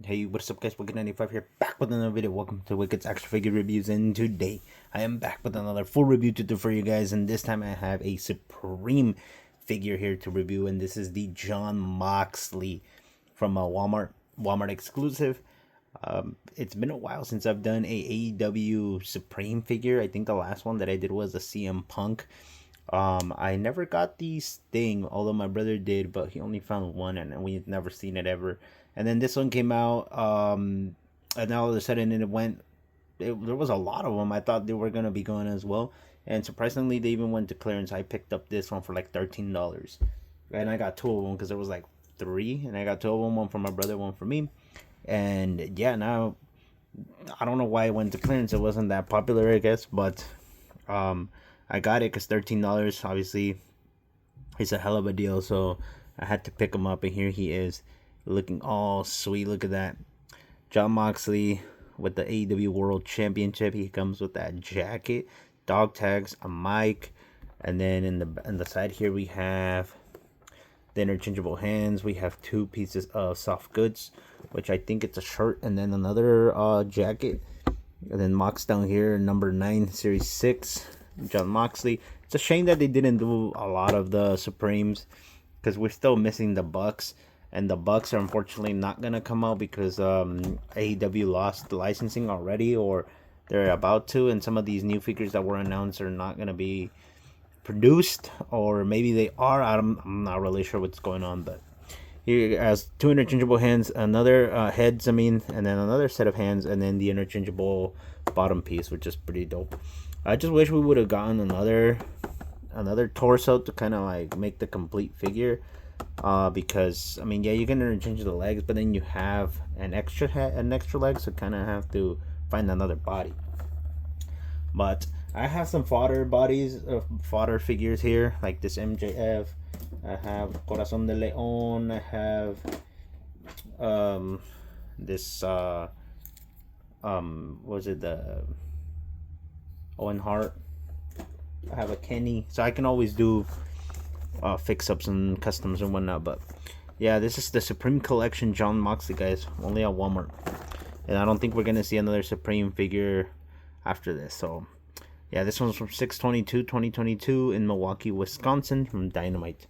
Hey, what's up guys, Wicked95 here, back with another video. Welcome to Wicked's Action Figure Reviews, and today I am back with another full review to do for you guys, and this time I have a Supreme figure here to review, and this is the Jon Moxley from a Walmart exclusive. It's been a while since I've done a AEW Supreme figure. I think the last one that I did was a CM Punk. I never got the Sting, although my brother did, but he only found one and we've never seen it ever. And then this one came out, and now all of a sudden there was a lot of them. I thought they were going to be going as well. And surprisingly, they even went to clearance. I picked up this one for like $13. And I got two of them because there was like three. And I got two of them, one for my brother, one for me. And yeah, now, I don't know why it went to clearance. It wasn't that popular, I guess. But I got it because $13, obviously, it's a hell of a deal. So I had to pick him up. And here he is, looking all sweet. Look at that. Jon Moxley with the AEW World Championship. He comes with that jacket, dog tags, a mic, and then in the side here we have the interchangeable hands. We have two pieces of soft goods, which I think it's a shirt, and then another jacket. And then Mox down here, number 9, series 6, Jon Moxley. It's a shame that they didn't do a lot of the Supremes, because we're still missing the Bucks. And the Bucks are unfortunately not going to come out because AEW lost the licensing already, or they're about to. And some of these new figures that were announced are not going to be produced, or maybe they are. I'm not really sure what's going on. But here has two interchangeable hands, another heads, and then another set of hands, and then the interchangeable bottom piece, which is pretty dope. I just wish we would have gotten another torso to kind of like make the complete figure. Because I mean, yeah, you can interchange the legs, but then you have an extra leg, so kind of have to find another body. But I have some fodder figures here, like this MJF. I have Corazon de Leon. I have this was it the Owen Hart. I have a Kenny, so I can always do fix-ups and customs and whatnot. But yeah, this is the Supreme Collection Jon Moxley, guys, only at Walmart, and I don't think we're gonna see another Supreme figure after this. So yeah, this one's from 6/22/2022 in Milwaukee, Wisconsin, from Dynamite.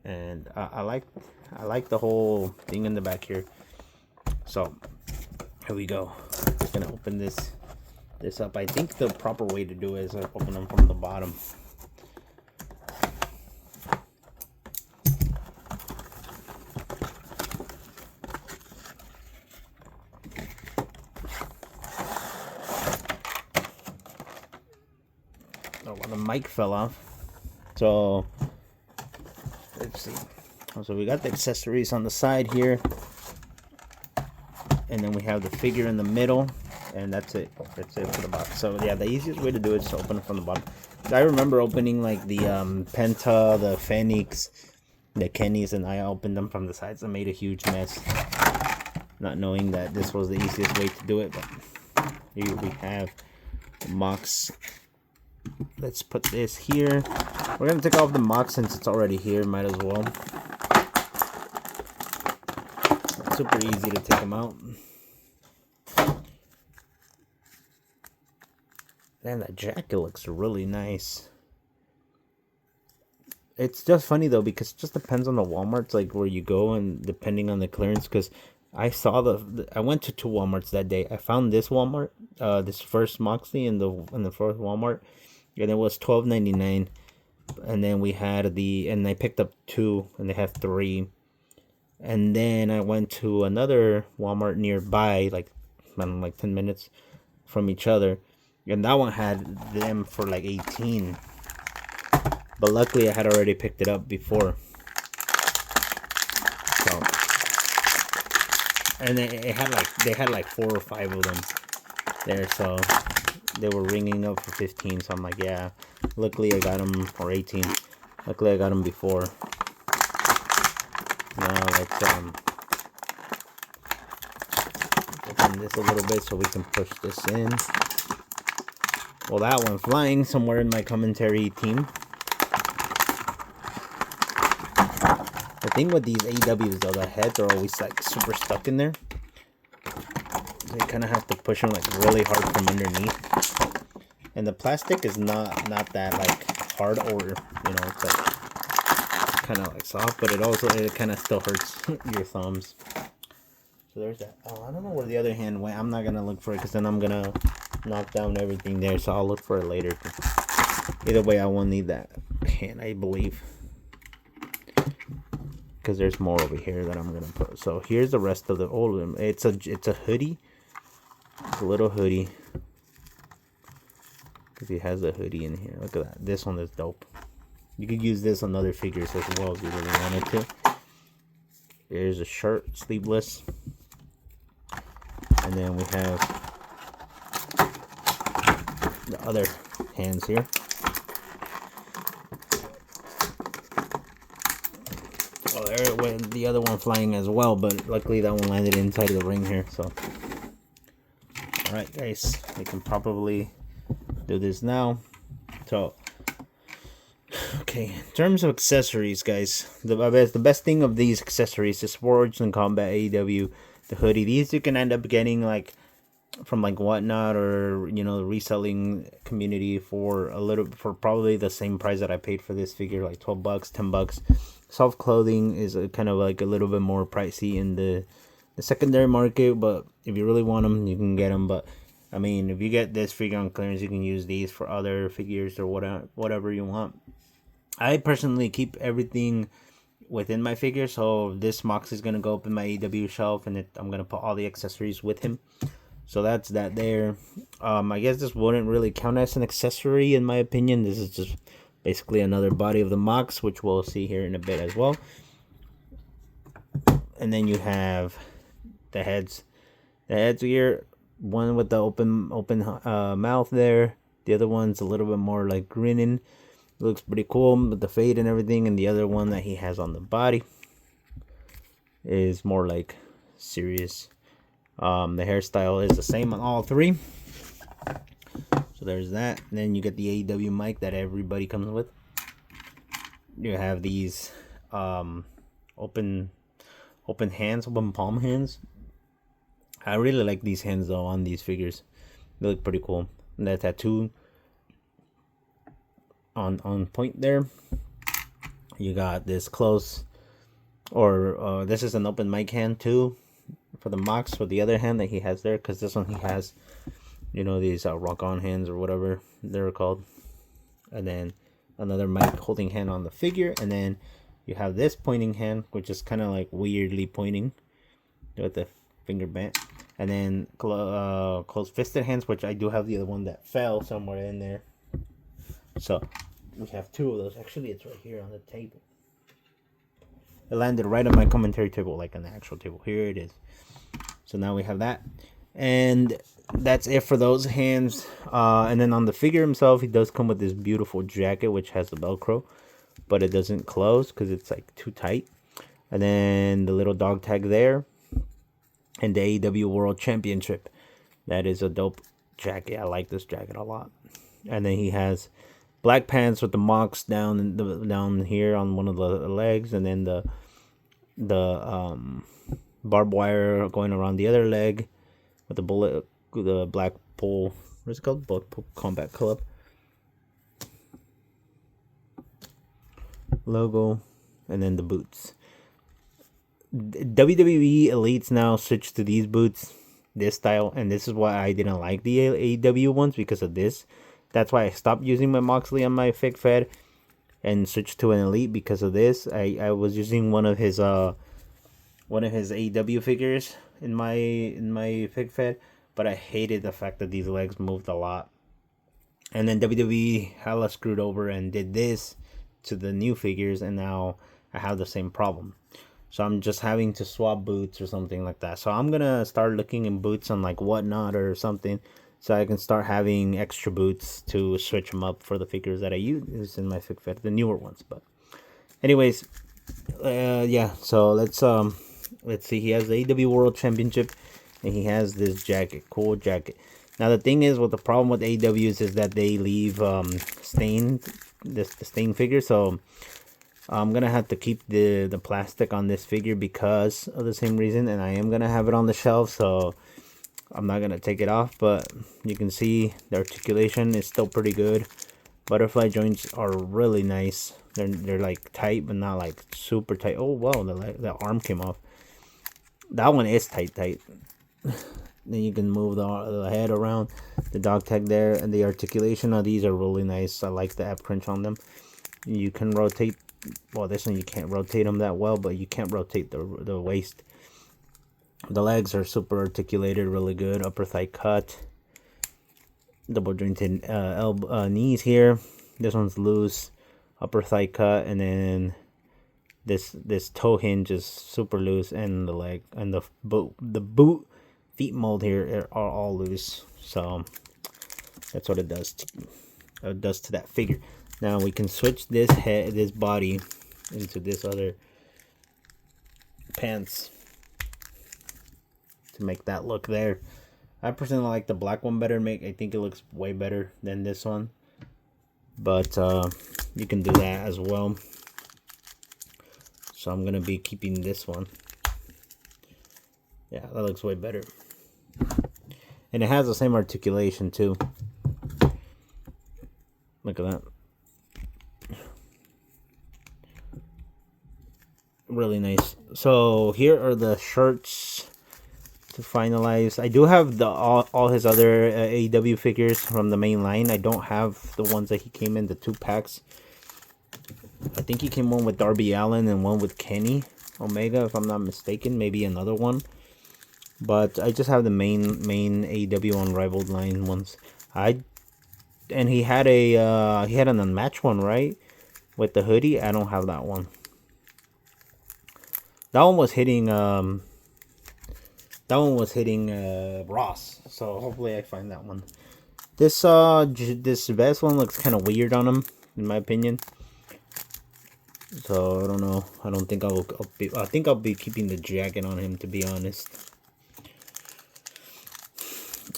And I like the whole thing in the back here. So here we go. Just gonna open this up. I think the proper way to do it is open them from the bottom. Oh, well, the mic fell off. So let's see. So we got the accessories on the side here, and then we have the figure in the middle, and that's it. That's it for the box. So yeah, the easiest way to do it is to open it from the bottom. I remember opening like the Penta, the Phoenix, the Kennys, and I opened them from the sides. I made a huge mess, not knowing that this was the easiest way to do it. But here we have Mox. Let's put this here. We're gonna take off the Mox since it's already here. Might as well. It's super easy to take them out. Man, that jacket looks really nice. It's just funny though, because it just depends on the Walmarts, like where you go, and depending on the clearance. Because I saw I went to two Walmarts that day. I found this Walmart, this first Moxley in the first Walmart, and it was $12.99. And then we had and I picked up two, and they have three. And then I went to another Walmart nearby, like I don't know, like 10 minutes from each other, and that one had them for like 18. But luckily I had already picked it up before. So, and they had like 4 or 5 of them there, so they were ringing up for 15. So I'm like, yeah, luckily I got them for 18. Luckily I got them before. Now let's open this a little bit so we can push this in. Well, that one flying somewhere in my commentary team. The thing with these AEWs though, the heads are always like super stuck in there. So you kind of have to push them like really hard from underneath. And the plastic is not that like hard, or it's like kind of like soft, but it kind of still hurts your thumbs. So there's that. Oh, I don't know where the other hand went. I'm not gonna look for it because then I'm gonna knock down everything there. So I'll look for it later. Either way, I won't need that hand, I believe, because there's more over here that I'm gonna put. So here's the rest of the old. It's a hoodie. It's a little hoodie. Because he has a hoodie in here. Look at that. This one is dope. You could use this on other figures as well if you really wanted to. Here's a shirt, sleeveless. And then we have the other hands here. Oh, there went the other one flying as well, but luckily that one landed inside of the ring here. So, alright guys, we can probably do this now. So, okay, in terms of accessories, guys, the best thing of these accessories is Forged and Combat AEW, the hoodie. These you can end up getting like from like Whatnot or the reselling community for probably the same price that I paid for this figure, like $12, $10. Soft clothing is kind of like a little bit more pricey in the secondary market, but if you really want them, you can get them. But I mean, if you get this figure on clearance, you can use these for other figures or whatever you want. I personally keep everything within my figure, so this Moxley is going to go up in my AEW shelf, and I'm going to put all the accessories with him. So that's that there. I guess this wouldn't really count as an accessory in my opinion. This is just basically another body of the Mox, which we'll see here in a bit as well. And then you have the heads. The heads here. One with the open mouth there. The other one's a little bit more like grinning. Looks pretty cool with the fade and everything. And the other one that he has on the body is more like serious. The hairstyle is the same on all three. So there's that. And then you get the AEW mic that everybody comes with. You have these open hands, open palm hands. I really like these hands though on these figures. They look pretty cool. And that tattoo on point there. You got this close, or this is an open mic hand too for the Mox, for the other hand that he has there, because this one he has these rock on hands or whatever they're called. And then another mic holding hand on the figure, and then you have this pointing hand, which is kind of like weirdly pointing with the finger bent. And then closed fisted hands, which I do have the other one that fell somewhere in there. So we have two of those. Actually, it's right here on the table. It landed right on my commentary table, like on the actual table. Here it is. So now we have that. And that's it for those hands. And then on the figure himself, he does come with this beautiful jacket, which has the Velcro, but it doesn't close because it's like too tight. And then the little dog tag there. And the AEW World Championship. That is a dope jacket. I like this jacket a lot. And then he has black pants with the Mox down here on one of the legs, and then the barbed wire going around the other leg with the black pole. What's it called? Blackpool Combat Club logo, and then the boots. WWE Elites now switched to these boots, this style, and this is why I didn't like the AEW ones, because of this. That's why I stopped using my Moxley on my Fig Fed and switched to an Elite because of this. I was using one of his AEW figures in my Fig Fed, but I hated the fact that these legs moved a lot. And then WWE hella screwed over and did this to the new figures, and now I have the same problem. So I'm just having to swap boots or something like that. So I'm gonna start looking in boots on like Whatnot or something, so I can start having extra boots to switch them up for the figures that I use in my Fig Fed, the newer ones. But anyways, yeah. So let's see. He has the AEW World Championship, and he has this jacket, cool jacket. Now the thing is, with the problem with AEWs is that they leave stained, the stained figure. So I'm gonna have to keep the plastic on this figure because of the same reason, and I am gonna have it on the shelf. So I'm not gonna take it off, but you can see the articulation is still pretty good. Butterfly joints are really nice. They're like tight, but not like super tight. Oh wow, the arm came off. That one is tight. Then you can move the head around, the dog tag there, and the articulation of these are really nice. I like the ab crunch on them. You can rotate. Well, this one you can't rotate them that well, but you can't rotate the waist. The legs are super articulated, really good. Upper thigh cut. Double jointed knees here. This one's loose. Upper thigh cut, and then this toe hinge is super loose, and the leg and the boot feet mold here are all loose. So that's what it does. It does to that figure. Now we can switch this body into this other pants to make that look there. I personally like the black one better. I think it looks way better than this one, but you can do that as well. So I'm gonna be keeping this one. Yeah, that looks way better, and it has the same articulation too. Look at that. Really nice. So here are the shirts to finalize. I do have all his other AEW figures from the main line. I don't have the ones that he came in, the 2 packs. I think he came one with Darby Allin and one with Kenny Omega, if I'm not mistaken. Maybe another one. But I just have the main AEW Unrivaled line ones. And he had an unmatched one, right? With the hoodie. I don't have that one. That one was hitting Ross. So hopefully I find that one. This vest one looks kind of weird on him, in my opinion. So I don't know. I don't think I think I'll be keeping the jacket on him, to be honest.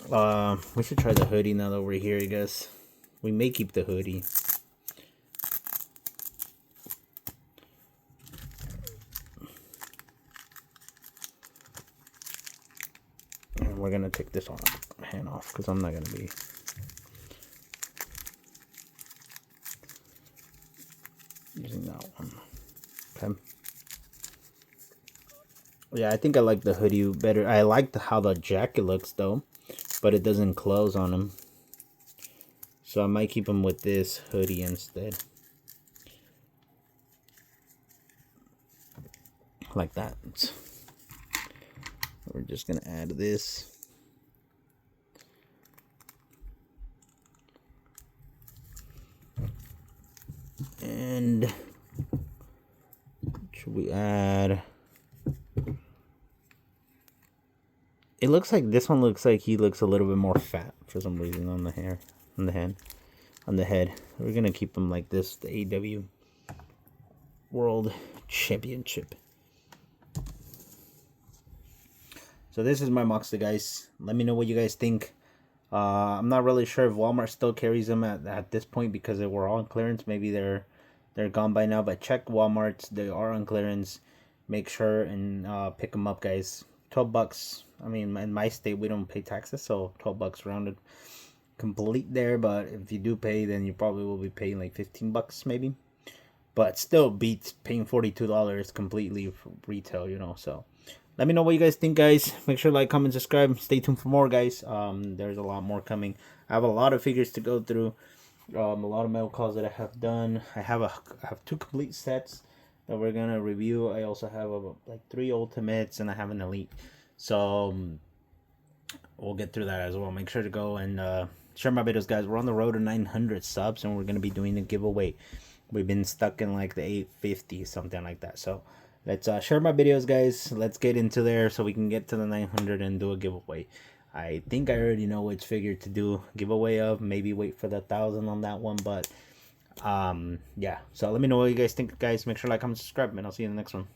We should try the hoodie now that we're here, I guess. We may keep the hoodie. And we're gonna take this hand off because I'm not gonna be using that one. Okay. Yeah, I think I like the hoodie better. I like how the jacket looks though, but it doesn't close on him. So I might keep him with this hoodie instead. Like that. We're just gonna add this. And should we add? It looks like this one looks like he looks a little bit more fat for some reason on the hair, on the head. We're gonna keep him like this, the AEW World Championship. So this is my Moxley, guys. Let me know what you guys think. I'm not really sure if Walmart still carries them at this point because they were all on clearance. Maybe they're gone by now. But check Walmart's; they are on clearance. Make sure and pick them up, guys. $12. I mean, in my state we don't pay taxes, so $12 rounded complete there. But if you do pay, then you probably will be paying like $15 maybe. But still beats paying $42 completely for retail, you know. So let me know what you guys think, guys. Make sure to like, comment, subscribe. Stay tuned for more, guys. There's a lot more coming. I have a lot of figures to go through. A lot of metal calls that I have done. I have 2 complete sets that we're gonna review. I also have like 3 ultimates, and I have an elite. So we'll get through that as well. Make sure to go and share my videos, guys. We're on the road to 900 subs, and we're gonna be doing a giveaway. We've been stuck in like the 850, something like that. So let's share my videos, guys. Let's get into there so we can get to the 900 and do a giveaway. I think I already know which figure to do giveaway of. Maybe wait for the 1,000 on that one, but yeah. So let me know what you guys think, guys. Make sure to like, comment, subscribe, and I'll see you in the next one.